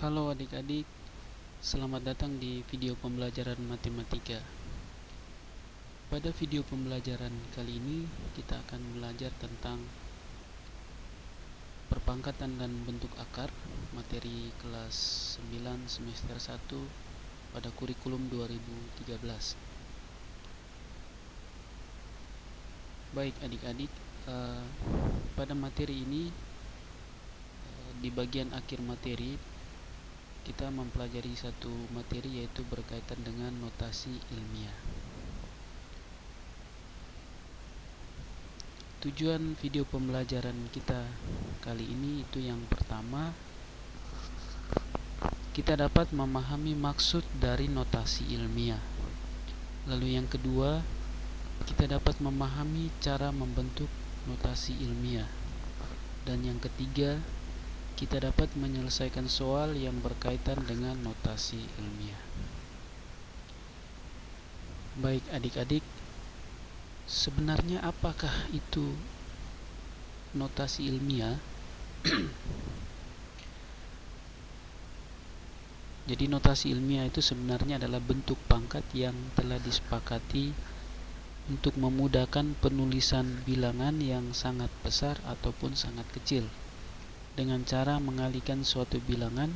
Halo adik-adik, selamat datang di video pembelajaran matematika. Pada video pembelajaran kali ini, kita akan belajar tentang perpangkatan dan bentuk akar, materi kelas 9 semester 1 pada kurikulum 2013. Baik adik-adik, pada materi ini, di bagian akhir materi, kita mempelajari satu materi yaitu berkaitan dengan notasi ilmiah. Tujuan video pembelajaran kita kali ini itu yang pertama, kita dapat memahami maksud dari notasi ilmiah. Lalu yang kedua, kita dapat memahami cara membentuk notasi ilmiah. Dan yang ketiga, kita dapat menyelesaikan soal yang berkaitan dengan notasi ilmiah. Baik adik-adik, sebenarnya apakah itu notasi ilmiah? Jadi notasi ilmiah itu sebenarnya adalah bentuk pangkat yang telah disepakati untuk memudahkan penulisan bilangan yang sangat besar ataupun sangat kecil, dengan cara mengalihkan suatu bilangan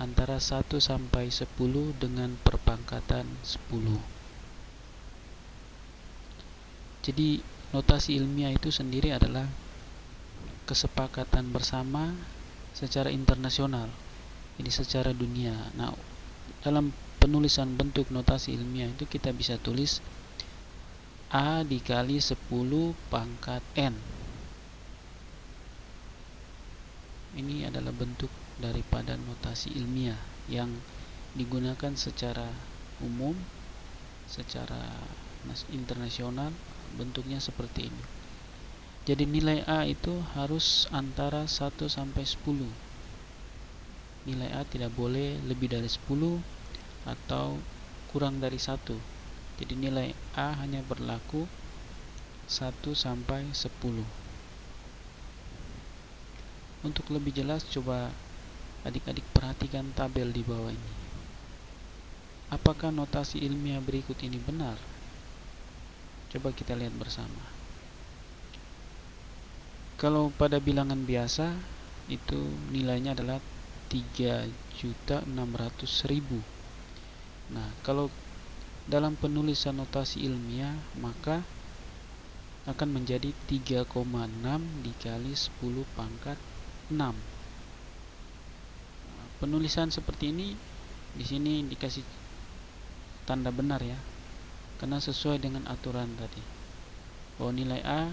antara 1 sampai 10 dengan perpangkatan 10. Jadi notasi ilmiah itu sendiri adalah kesepakatan bersama secara internasional, jadi secara dunia. Nah, dalam penulisan bentuk notasi ilmiah itu kita bisa tulis A dikali 10 pangkat N. Ini adalah bentuk daripada notasi ilmiah yang digunakan secara umum, secara internasional, bentuknya seperti ini. Jadi nilai A itu harus antara 1 sampai 10. Nilai A tidak boleh lebih dari 10 atau kurang dari 1. Jadi nilai A hanya berlaku 1 sampai 10. Untuk lebih jelas, coba adik-adik perhatikan tabel di bawah ini. Apakah notasi ilmiah berikut ini benar? Coba kita lihat bersama. Kalau pada bilangan biasa, itu nilainya adalah 3.600.000. Nah, kalau dalam penulisan notasi ilmiah, maka akan menjadi 3,6 dikali 10 pangkat 6. Penulisan seperti ini di sini dikasih tanda benar ya, karena sesuai dengan aturan tadi, bahwa nilai A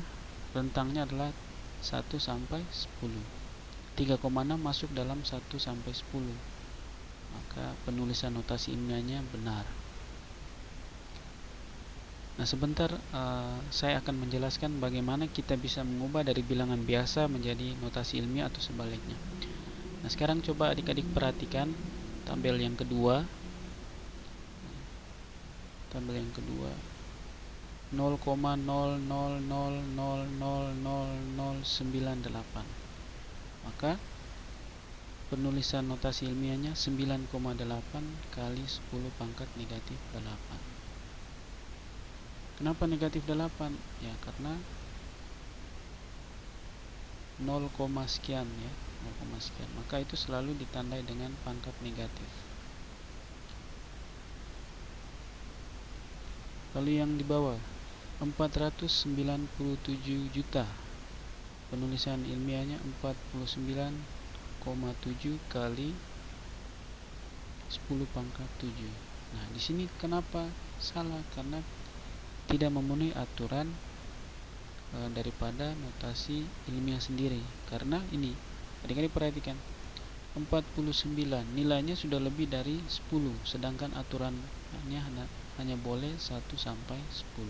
rentangnya adalah 1 sampai 10. 3,6 masuk dalam 1 sampai 10. Maka penulisan notasi ilmiahnya benar. Nah, sebentar saya akan menjelaskan bagaimana kita bisa mengubah dari bilangan biasa menjadi notasi ilmiah atau sebaliknya. Nah, sekarang coba adik-adik perhatikan tabel yang kedua. Tabel yang kedua, 0,00000098. Maka penulisan notasi ilmiahnya 9,8 kali 10 pangkat negatif 8. Kenapa negatif 8? Ya, karena 0, sekian ya, 0, sekian. Maka itu selalu ditandai dengan pangkat negatif. Lalu yang di bawah, 497 juta. Penulisan ilmiahnya 49,7 kali 10 pangkat 7. Nah, di sini kenapa salah? Karena tidak memenuhi aturan daripada notasi ilmiah sendiri. Karena ini, adik-adik perhatikan, 49 nilainya sudah lebih dari 10, sedangkan aturannya hanya boleh 1 sampai 10.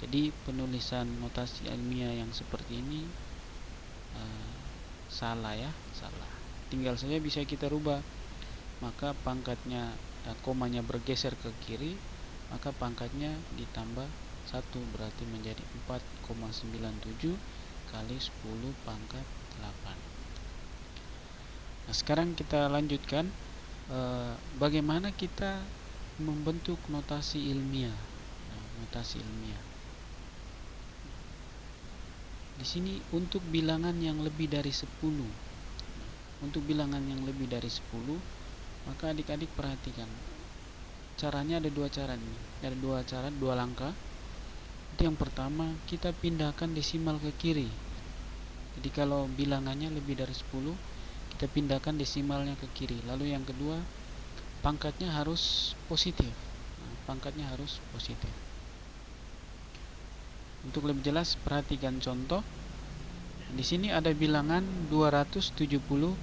Jadi penulisan notasi ilmiah yang seperti ini salah ya, salah. Tinggal saja bisa kita rubah. Maka pangkatnya, komanya bergeser ke kiri, maka pangkatnya ditambah 1, berarti menjadi 4,97 kali 10 pangkat 8. Nah, sekarang kita lanjutkan bagaimana kita membentuk notasi ilmiah. Nah, notasi ilmiah. Di sini untuk bilangan yang lebih dari 10. Untuk bilangan yang lebih dari 10, maka adik-adik perhatikan. Caranya ada dua cara nih. Ada dua cara, dua langkah. Itu yang pertama, kita pindahkan desimal ke kiri. Jadi kalau bilangannya lebih dari 10, kita pindahkan desimalnya ke kiri. Lalu yang kedua, pangkatnya harus positif. Nah, pangkatnya harus positif. Untuk lebih jelas, perhatikan contoh. Di sini ada bilangan 270.000.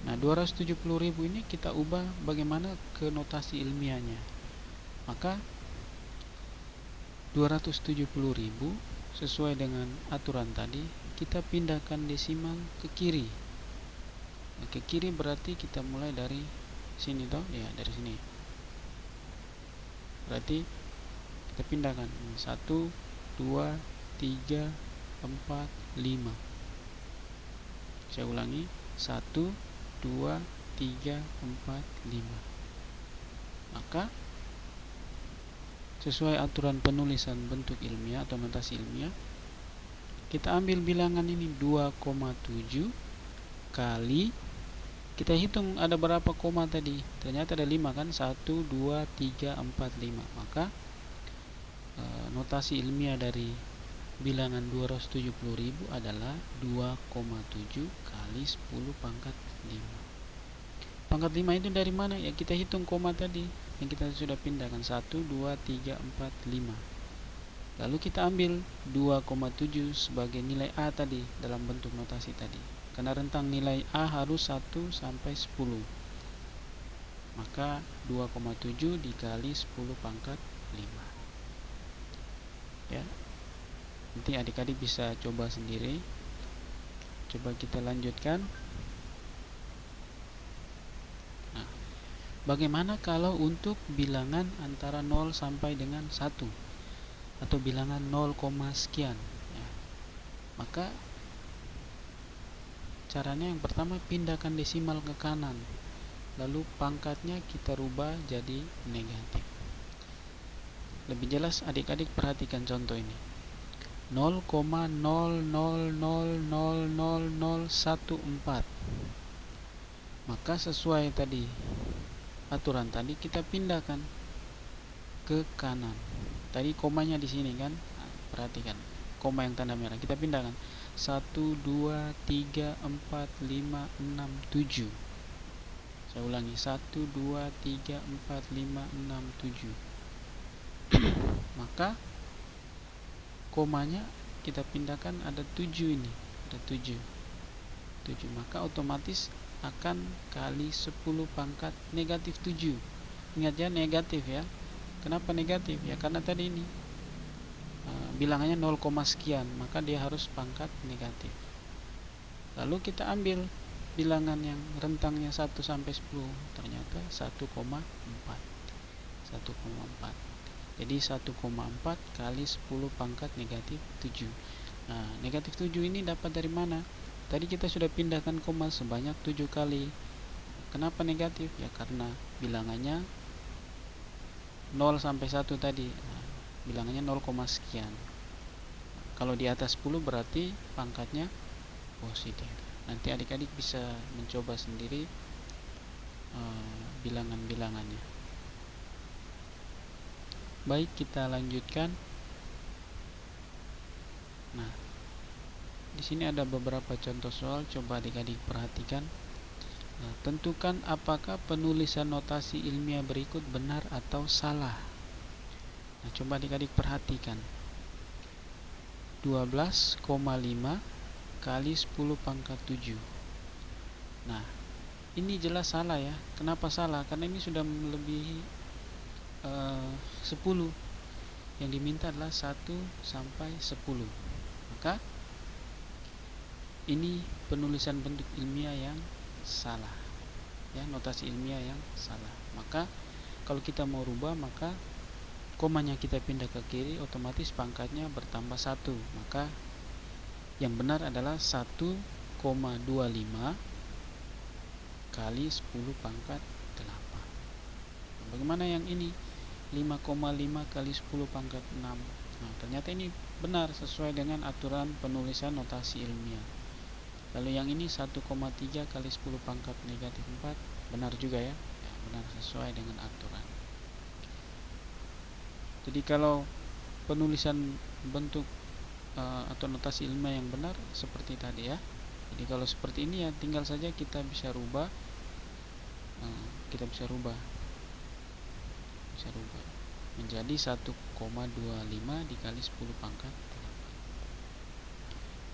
Nah, 270.000 ini kita ubah bagaimana ke notasi ilmiahnya. Maka 270.000 sesuai dengan aturan tadi, kita pindahkan desimal ke kiri. Nah, ke kiri berarti kita mulai dari sini toh, ya dari sini. Berarti kita pindahkan 1, 2, 3, 4, 5. Saya ulangi, 1, 2, 3, 4, 5. Maka sesuai aturan penulisan bentuk ilmiah atau notasi ilmiah, kita ambil bilangan ini 2,7 kali, kita hitung ada berapa koma tadi. Ternyata ada 5 kan, 1, 2, 3, 4, 5. Maka notasi ilmiah dari bilangan 270.000 adalah 2,7 kali 10 pangkat 5. Pangkat 5 itu dari mana? Ya kita hitung koma tadi yang kita sudah pindahkan, 1, 2, 3, 4, 5. Lalu kita ambil 2,7 sebagai nilai A tadi dalam bentuk notasi tadi. Karena rentang nilai A harus 1 sampai 10. Maka 2,7 dikali 10 pangkat 5. Ya. Nanti adik-adik bisa coba sendiri. Coba kita lanjutkan. Nah, bagaimana kalau untuk bilangan antara 0 sampai dengan 1 atau bilangan 0, sekian ya. Maka caranya yang pertama, pindahkan desimal ke kanan, lalu pangkatnya kita rubah jadi negatif. Lebih jelas adik-adik perhatikan contoh ini. 0,00000014. Maka sesuai tadi aturan tadi, kita pindahkan ke kanan. Tadi komanya di sini kan, perhatikan koma yang tanda merah, kita pindahkan 1, 2, 3, 4, 5, 6, 7. Saya ulangi, 1, 2, 3, 4, 5, 6, 7. Maka komanya kita pindahkan, ada 7 ini, ada 7. Maka otomatis akan kali 10 pangkat negatif 7. Ingat ya, negatif ya. Kenapa negatif? Ya karena tadi ini bilangannya 0, sekian, maka dia harus pangkat negatif. Lalu kita ambil bilangan yang rentangnya 1 sampai 10. Ternyata 1,4. Jadi 1,4 kali 10 pangkat negatif 7. Nah, negatif 7 ini dapat dari mana? Tadi kita sudah pindahkan koma sebanyak 7 kali. Kenapa negatif? Ya karena bilangannya 0 sampai 1 tadi. Nah, bilangannya 0, sekian. Kalau di atas 10 berarti pangkatnya positif. Nanti adik-adik bisa mencoba sendiri bilangan-bilangannya. Baik, kita lanjutkan. Nah, di sini ada beberapa contoh soal, coba adik-adik perhatikan. Nah, tentukan apakah penulisan notasi ilmiah berikut benar atau salah. Nah, coba adik-adik perhatikan. 12,5 kali 10 pangkat 7. Nah, ini jelas salah ya. Kenapa salah? Karena ini sudah melebihi 10. Yang diminta adalah 1 sampai 10. Maka ini penulisan bentuk ilmiah yang salah ya, notasi ilmiah yang salah. Maka kalau kita mau rubah, maka komanya kita pindah ke kiri, otomatis pangkatnya bertambah 1. Maka yang benar adalah 1,25 kali 10 pangkat 8. Bagaimana yang ini? 5,5 kali 10 pangkat 6. Nah, ternyata ini benar sesuai dengan aturan penulisan notasi ilmiah. Lalu yang ini 1,3 kali 10 pangkat negatif 4. Benar juga ya? Ya, benar sesuai dengan aturan. Jadi kalau penulisan bentuk atau notasi ilmiah yang benar seperti tadi ya. Jadi kalau seperti ini ya tinggal saja kita bisa rubah. Bisa rubah menjadi 1,25 dikali 10 pangkat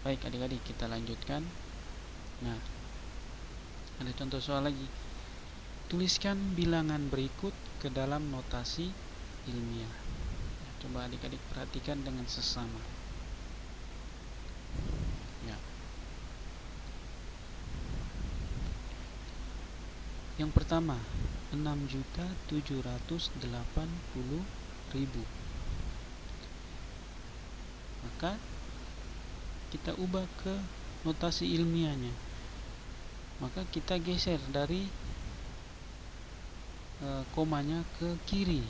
8. Baik adik-adik, kita lanjutkan. Nah, ada contoh soal lagi. Tuliskan bilangan berikut ke dalam notasi ilmiah. Coba adik-adik perhatikan dengan sesama. Ya. Yang pertama, 6.780.000. Maka kita ubah ke notasi ilmiahnya. Maka kita geser dari komanya ke kiri.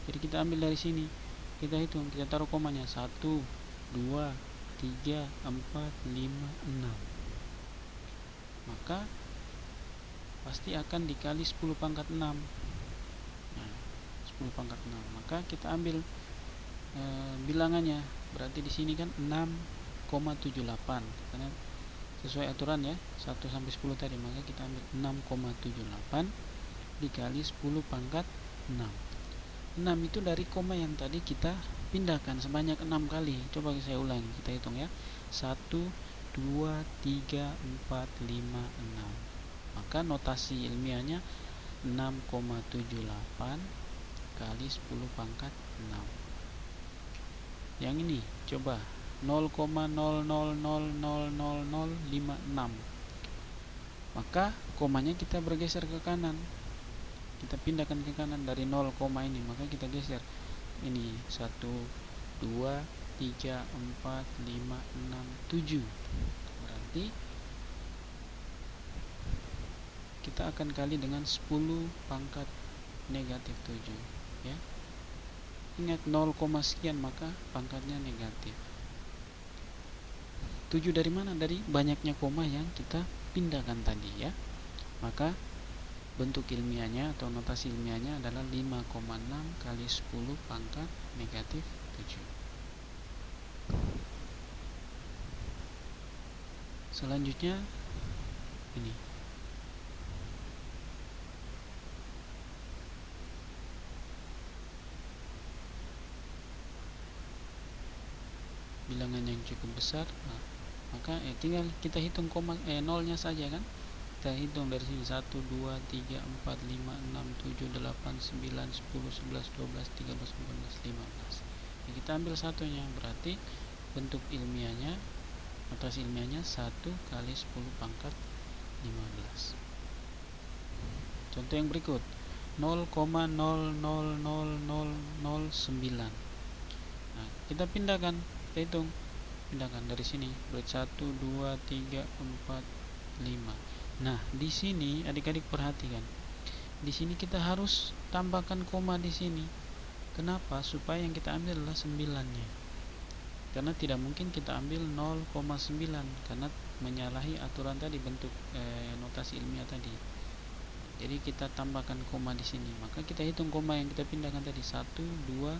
Jadi kita ambil dari sini, kita hitung, kita taruh komanya 1, 2, 3, 4, 5, 6. Maka pasti akan dikali 10 pangkat 6. Nah, 10 pangkat 6. Maka kita ambil bilangannya. Berarti di sini kan 6,78. Karena sesuai aturan ya, 1 sampai 10 tadi, maka kita ambil 6,78 dikali 10 pangkat 6. 6 itu dari koma yang tadi kita pindahkan sebanyak 6 kali. Coba saya ulangi, kita hitung ya. 1, 2, 3, 4, 5, 6. Maka notasi ilmiahnya 6,78 kali 10 pangkat 6. Yang ini coba 0,00000056. Maka komanya kita bergeser ke kanan. Kita pindahkan ke kanan dari 0, ini, maka kita geser. Ini 1, 2, 3, 4, 5, 6, 7. Berarti kita akan kali dengan 10 pangkat negatif 7 ya. Ingat 0, sekian, maka pangkatnya negatif. 7 dari mana? Dari banyaknya koma yang kita pindahkan tadi ya. Maka bentuk ilmiahnya atau notasi ilmiahnya adalah 5,6 kali 10 pangkat negatif 7. Selanjutnya ini. Bilangan yang cukup besar. Nah, maka tinggal kita hitung nolnya saja kan. Kita hitung dari sini 1, 2, 3, 4, 5, 6, 7, 8, 9, 10, 11, 12, 13, 14, 15. Jadi kita ambil satunya, berarti bentuk ilmiahnya, notasi ilmiahnya 1 kali 10 pangkat 15. Contoh yang berikut 0,000009. Nah, kita pindahkan, kita hitung, pindahkan dari sini, berarti 1, 2, 3, 4, 5. Nah, di sini adik-adik perhatikan. Di sini kita harus tambahkan koma di sini. Kenapa? Supaya yang kita ambil adalah 9-nya. Karena tidak mungkin kita ambil 0,9 karena menyalahi aturan tadi, bentuk notasi ilmiah tadi. Jadi kita tambahkan koma di sini. Maka kita hitung koma yang kita pindahkan tadi 1, 2,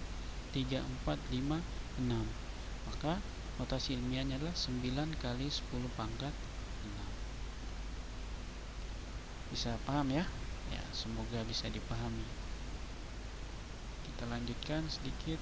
3, 4, 5, 6. Maka notasi ilmiahnya adalah 9 kali 10 pangkat 6. Bisa paham ya? Ya, semoga bisa dipahami. Kita lanjutkan sedikit.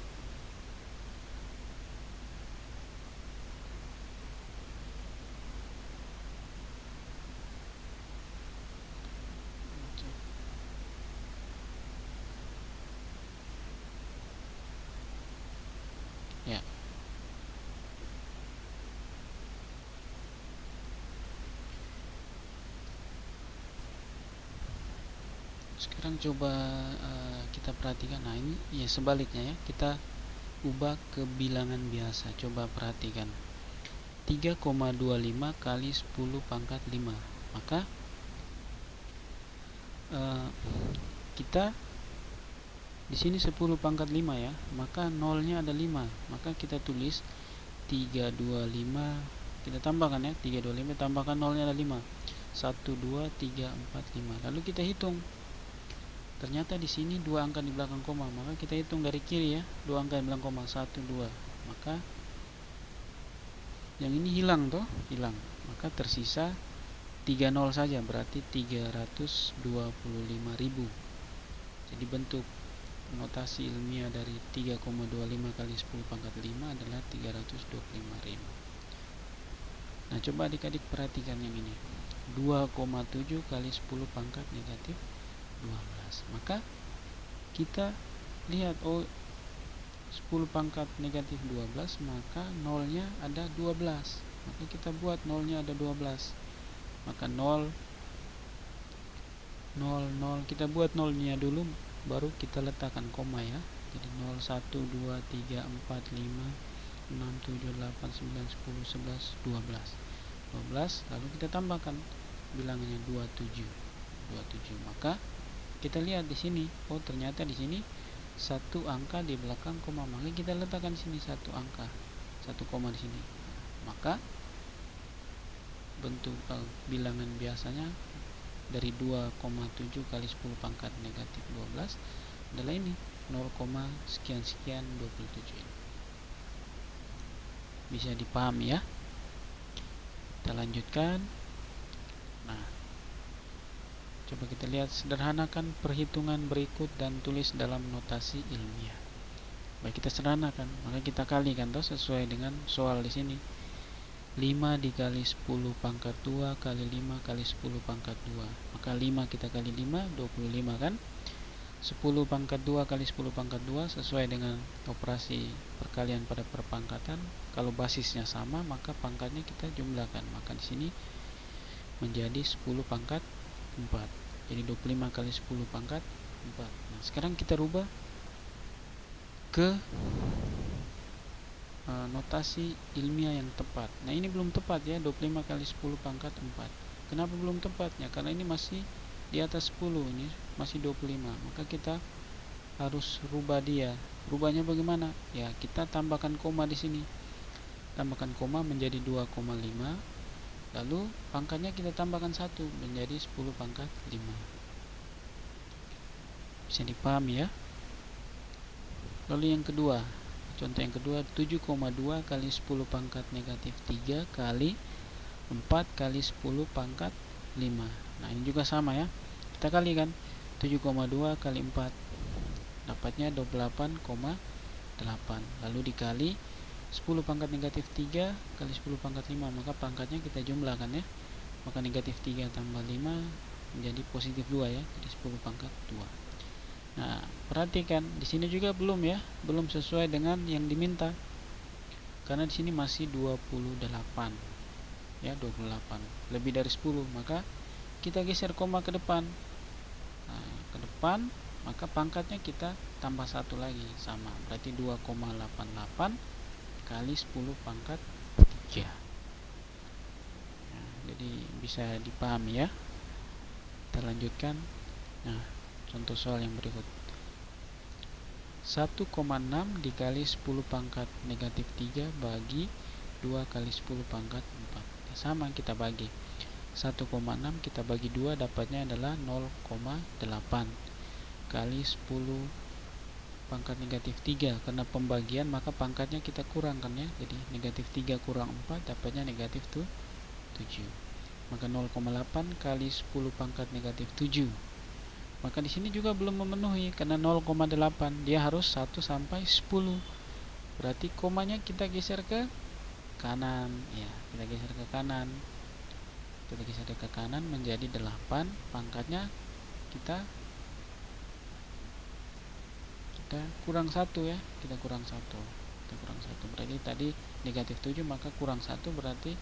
Ya. Sekarang coba kita perhatikan. Nah, ini ya sebaliknya ya. Kita ubah ke bilangan biasa. Coba perhatikan. 3,25 kali 10 pangkat 5. Maka kita di sini 10 pangkat 5 ya, maka nolnya ada 5, maka kita tulis 325, kita tambahkan ya, 325 tambahkan nolnya ada 5, 1 2 3 4 5. Lalu kita hitung, ternyata di sini 2 angka di belakang koma, maka kita hitung dari kiri ya, 2 angka di belakang koma, 1 2, maka yang ini hilang toh, hilang, maka tersisa 30 saja, berarti 325.000. Jadi bentuk notasi ilmiah dari 3,25 kali 10 pangkat 5 adalah 325.000. Nah, coba adik-adik perhatikan yang ini, 2,7 kali 10 pangkat negatif 12. Maka kita lihat, oh 10 pangkat negatif 12, maka nolnya ada 12, maka kita buat nolnya ada 12, maka 0 0 0, kita buat nolnya dulu, baru kita letakkan koma ya. Jadi 0 1 2 3 4 5 6 7 8 9 10 11 12, lalu kita tambahkan bilangannya 27. Maka kita lihat di sini, oh ternyata di sini satu angka di belakang koma, maka kita letakkan di sini satu angka, satu koma di sini. Maka bentuk bilangan biasanya dari 2,7 kali 10 pangkat negatif 12 adalah ini, 0, sekian sekian 27 ini. Bisa dipahami ya. Kita lanjutkan. Nah, coba kita lihat, sederhanakan perhitungan berikut dan tulis dalam notasi ilmiah. Baik, kita sederhanakan, maka kita kalikan toh sesuai dengan soal di sini. 5 dikali 10 pangkat 2 kali 5 kali 10 pangkat 2. Maka 5 kita kali 5, 25 kan? 10 pangkat 2 kali 10 pangkat 2 sesuai dengan operasi perkalian pada perpangkatan. Kalau basisnya sama, maka pangkatnya kita jumlahkan. Maka di sini menjadi 10 pangkat 4. Jadi 25 kali 10 pangkat 4. Nah, sekarang kita rubah ke notasi ilmiah yang tepat. Nah, ini belum tepat ya, 25 kali 10 pangkat 4. Kenapa belum tepatnya? Karena ini masih di atas 10, ini masih 25. Maka kita harus rubah dia. Rubahnya bagaimana? Ya, kita tambahkan koma di sini. Tambahkan koma menjadi 2,5. Lalu pangkatnya kita tambahkan 1 menjadi 10 pangkat 5. Bisa dipahami ya? Lalu yang kedua, contoh yang kedua, 7,2 kali 10 pangkat negatif 3 kali 4 kali 10 pangkat 5. Nah, ini juga sama ya. Kita kalikan 7,2 kali 4, dapatnya 28,8. Lalu dikali 10 pangkat negatif 3 kali 10 pangkat 5, maka pangkatnya kita jumlahkan ya. Maka negatif 3 tambah 5 menjadi positif 2 ya. Jadi 10 pangkat 2. Nah, perhatikan di sini juga belum ya, belum sesuai dengan yang diminta. Karena di sini masih 28. Ya, 28. Lebih dari 10, maka kita geser koma ke depan. Nah, ke depan, maka pangkatnya kita tambah 1 lagi, sama. Berarti 2,88 kali 10 pangkat 3. Nah, jadi bisa dipahami ya. Kita lanjutkan. Nah, contoh soal yang berikut, 1,6 dikali 10 pangkat negatif 3 bagi 2 kali 10 pangkat 4. Ya, sama, kita bagi 1,6 kita bagi 2, dapatnya adalah 0,8 kali 10 pangkat negatif 3. Karena pembagian, maka pangkatnya kita kurangkan ya. Jadi negatif 3 kurang 4, dapatnya negatif 7. Maka 0,8 kali 10 pangkat negatif 7. Maka di sini juga belum memenuhi, karena 0,8 dia harus 1 sampai 10. Berarti komanya kita geser ke kanan ya, kita geser ke kanan. Kita geser ke kanan menjadi 8, pangkatnya kita kurang 1 ya, kita kurang 1. Berarti tadi negatif 7, maka kurang 1 berarti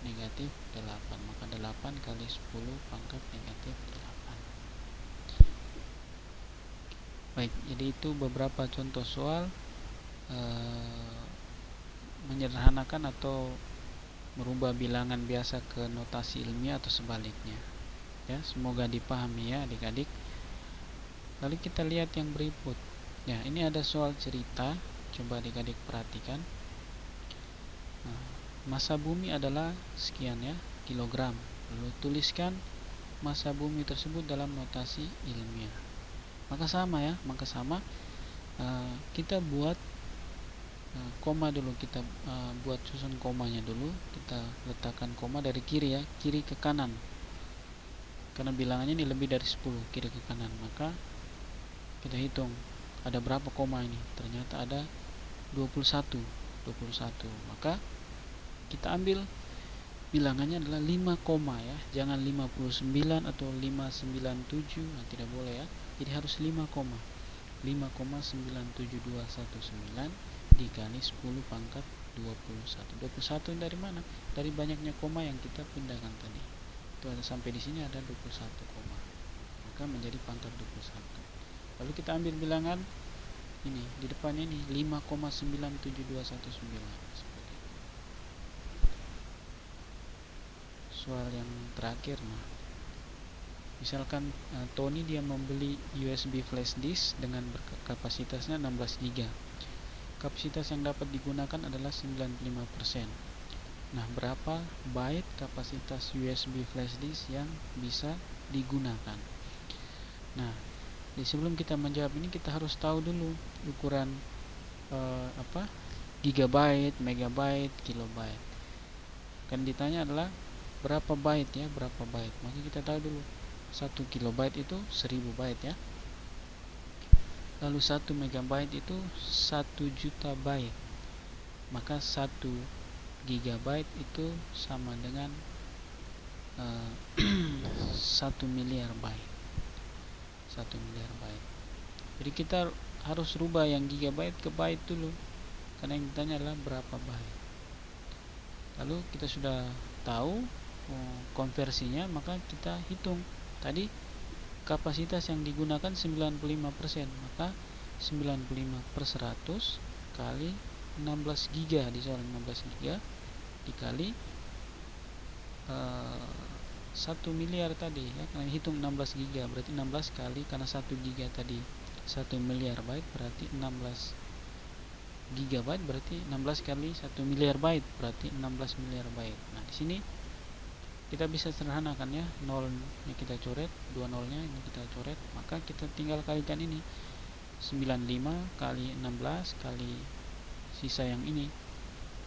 negatif 8. Maka 8 kali 10 pangkat negatif 8. Baik, jadi itu beberapa contoh soal menyederhanakan atau merubah bilangan biasa ke notasi ilmiah atau sebaliknya. ya, semoga dipahami ya adik-adik. Lalu kita lihat yang berikut. Ya, ini ada soal cerita, coba adik-adik perhatikan. Nah, massa bumi adalah sekian ya, kilogram. Lalu tuliskan massa bumi tersebut dalam notasi ilmiah. Maka sama ya, kita buat koma dulu, kita buat susun komanya dulu. Kita letakkan koma dari kiri ya, kiri ke kanan. Karena bilangannya ini lebih dari 10, kiri ke kanan. Maka kita hitung ada berapa koma ini. Ternyata ada 21. Maka kita ambil bilangannya adalah 5 koma ya. Jangan 59 atau 597, nah, tidak boleh ya. Jadi harus 5 koma. 5,97219 dikali 10 pangkat 21. 21 dari mana? Dari banyaknya koma yang kita pindahkan tadi. Itu ada sampai di sini ada 21 koma. Maka menjadi pangkat 21. Lalu kita ambil bilangan ini di depannya ini 5,97219. Soal yang terakhir, nah, misalkan Tony dia membeli USB flash disk dengan kapasitasnya 16 GB. Kapasitas yang dapat digunakan adalah 95%. Nah, berapa byte kapasitas USB flash disk yang bisa digunakan? Nah, sebelum kita menjawab ini kita harus tahu dulu ukuran gigabyte, megabyte, kilobyte. Kan ditanya adalah berapa byte ya, berapa byte. Maka kita tahu dulu 1 kilobyte itu 1000 byte ya. Lalu 1 megabyte itu 1 juta byte. Maka 1 gigabyte itu sama dengan 1 miliar byte. 1 miliar byte. Jadi kita harus rubah yang gigabyte ke byte dulu, karena yang ditanya adalah berapa byte. Lalu kita sudah tahu konversinya, maka kita hitung. Tadi kapasitas yang digunakan 95%, maka 95/100 kali 16 giga, di soal 16 giga dikali 1 miliar tadi ya. Karena hitung 16 giga berarti 16 kali, karena 1 giga tadi 1 miliar byte, berarti 16 gigabyte berarti 16 kali 1 miliar byte berarti 16 miliar byte. Nah, di sini kita bisa sederhanakan ya, nolnya kita coret, 2 nolnya ini kita coret, maka kita tinggal kalikan ini 95 kali 16 kali sisa yang ini,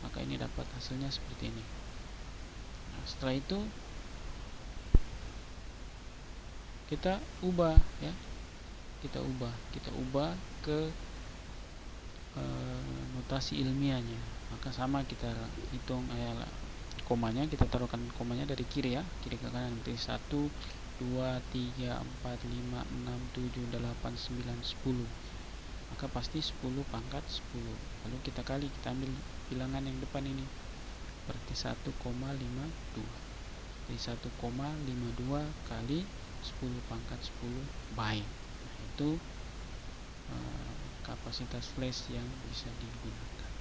maka ini dapat hasilnya seperti ini. Nah, setelah itu kita ubah ya, kita ubah ke notasi ilmiahnya. Maka sama, kita hitung komanya, kita taruhkan komanya dari kiri ya, kiri ke kanan, berarti 1 2 3 4 5 6 7 8 9 10. Maka pasti 10 pangkat 10. Lalu kita kali, kita ambil bilangan yang depan ini, berarti 1,52. Jadi 1,52 kali 10 pangkat 10 byte. Nah, itu kapasitas flash yang bisa digunakan.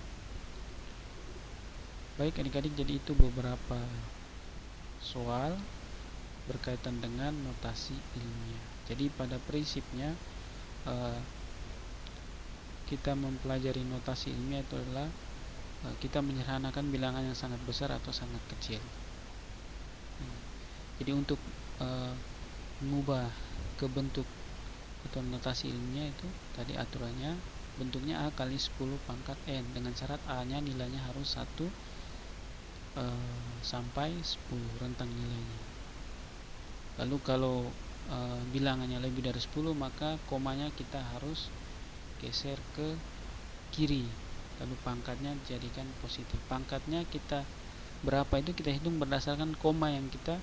Baik adik-adik, jadi itu beberapa soal berkaitan dengan notasi ilmiah. Jadi pada prinsipnya kita mempelajari notasi ilmiah itu adalah kita menyederhanakan bilangan yang sangat besar atau sangat kecil. Jadi untuk mengubah ke bentuk atau notasi ilmiah itu tadi aturannya bentuknya A kali 10 pangkat N, dengan syarat A nya nilainya harus 1 sampai 10 rentang nilainya. Lalu kalau bilangannya lebih dari 10, maka komanya kita harus geser ke kiri, lalu pangkatnya jadikan positif. Pangkatnya kita berapa itu kita hitung berdasarkan koma yang kita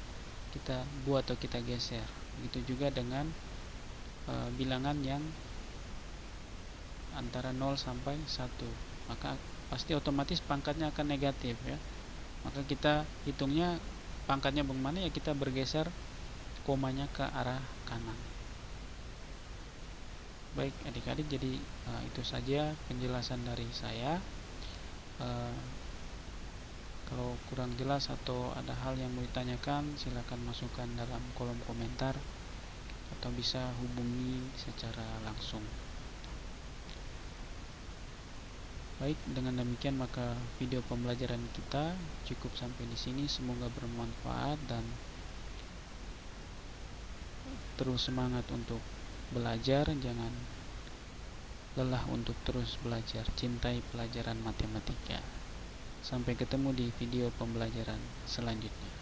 buat atau kita geser. Begitu juga dengan bilangan yang antara 0 sampai 1, maka pasti otomatis pangkatnya akan negatif ya. Maka kita hitungnya pangkatnya bagaimana ya, kita bergeser komanya ke arah kanan. Baik adik-adik, jadi itu saja penjelasan dari saya. Kalau kurang jelas atau ada hal yang mau ditanyakan, silakan masukkan dalam kolom komentar atau bisa hubungi secara langsung. Baik, dengan demikian maka video pembelajaran kita cukup sampai di sini. Semoga bermanfaat dan terus semangat untuk belajar, jangan lelah untuk terus belajar. Cintai pelajaran matematika. Sampai ketemu di video pembelajaran selanjutnya.